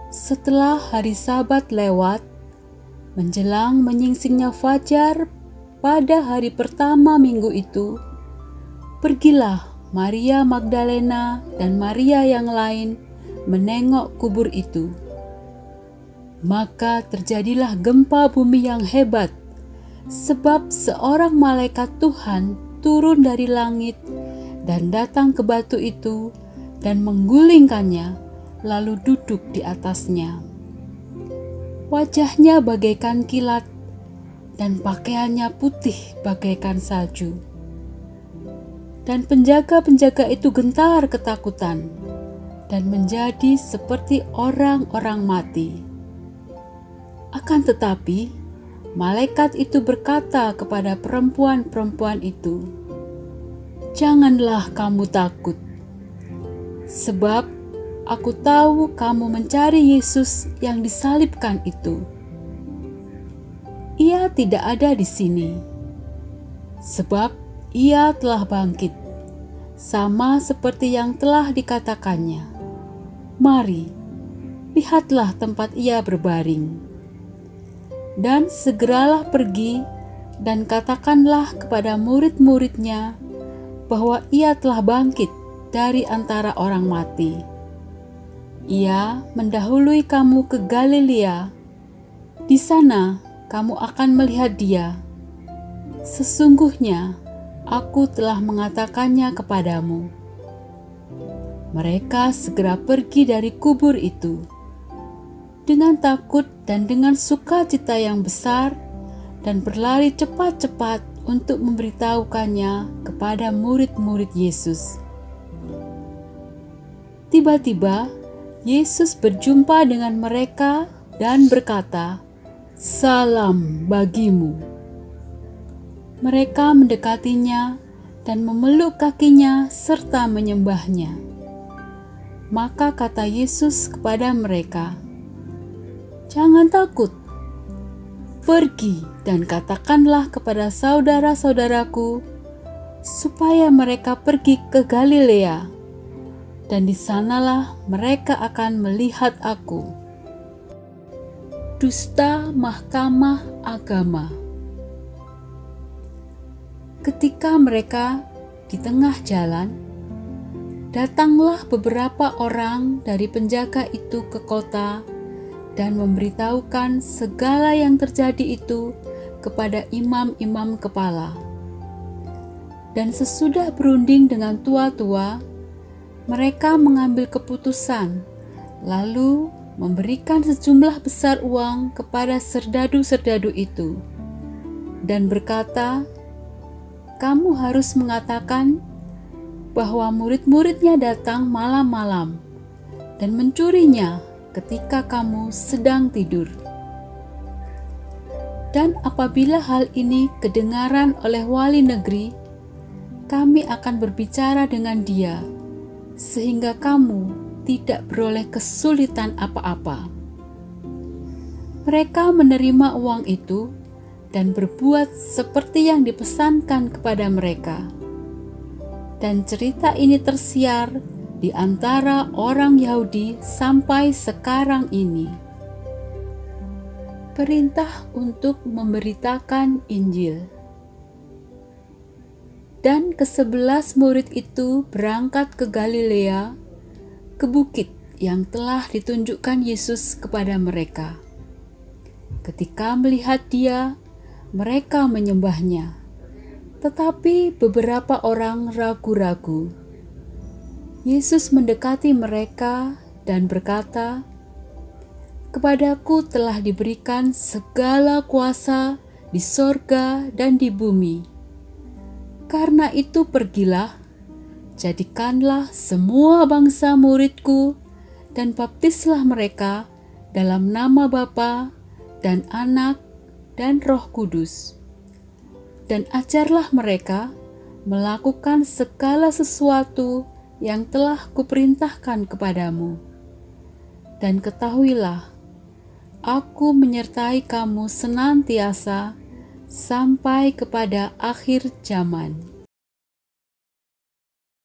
Setelah hari Sabat lewat, menjelang menyingsingnya fajar pada hari pertama minggu itu, pergilah Maria Magdalena dan Maria yang lain menengok kubur itu. Maka terjadilah gempa bumi yang hebat, sebab seorang malaikat Tuhan turun dari langit dan datang ke batu itu dan menggulingkannya, lalu duduk di atasnya. Wajahnya bagaikan kilat dan pakaiannya putih bagaikan salju. Dan penjaga-penjaga itu gentar ketakutan dan menjadi seperti orang-orang mati. Akan tetapi, malaikat itu berkata kepada perempuan-perempuan itu, "Janganlah kamu takut, sebab aku tahu kamu mencari Yesus yang disalibkan itu. Ia tidak ada di sini, sebab Ia telah bangkit, sama seperti yang telah dikatakannya. Mari, lihatlah tempat Ia berbaring. Dan segeralah pergi dan katakanlah kepada murid-murid-Nya bahwa Ia telah bangkit dari antara orang mati. Ia mendahului kamu ke Galilea. Di sana kamu akan melihat Dia. Sesungguhnya Aku telah mengatakannya kepadamu." Mereka segera pergi dari kubur itu dengan takut dan dengan sukacita yang besar, dan berlari cepat-cepat untuk memberitahukannya kepada murid-murid Yesus. Tiba-tiba Yesus berjumpa dengan mereka dan berkata, "Salam bagimu." Mereka mendekatinya dan memeluk kakinya serta menyembahnya. Maka kata Yesus kepada mereka, "Jangan takut. Pergi dan katakanlah kepada saudara-saudaraku supaya mereka pergi ke Galilea, dan di sanalah mereka akan melihat Aku." Dusta Mahkamah Agama. Ketika mereka di tengah jalan, datanglah beberapa orang dari penjaga itu ke kota dan memberitahukan segala yang terjadi itu kepada imam-imam kepala. Dan sesudah berunding dengan tua-tua, mereka mengambil keputusan, lalu memberikan sejumlah besar uang kepada serdadu-serdadu itu, dan berkata, "Kamu harus mengatakan bahwa murid-muridnya datang malam-malam dan mencurinya ketika kamu sedang tidur. Dan apabila hal ini kedengaran oleh wali negeri, kami akan berbicara dengan dia, sehingga kamu tidak beroleh kesulitan apa-apa." Mereka menerima uang itu dan berbuat seperti yang dipesankan kepada mereka. Dan cerita ini tersiar di antara orang Yahudi sampai sekarang ini. Perintah untuk memberitakan Injil. Dan ke-11 murid itu berangkat ke Galilea, ke bukit yang telah ditunjukkan Yesus kepada mereka. Ketika melihat Dia, mereka menyembahnya, tetapi beberapa orang ragu-ragu. Yesus mendekati mereka dan berkata, "Kepadaku telah diberikan segala kuasa di sorga dan di bumi. Karena itu pergilah, jadikanlah semua bangsa muridku, dan baptislah mereka dalam nama Bapa dan Anak dan Roh Kudus. Dan ajarlah mereka melakukan segala sesuatu yang telah kuperintahkan kepadamu. Dan ketahuilah, Aku menyertai kamu senantiasa sampai kepada akhir zaman."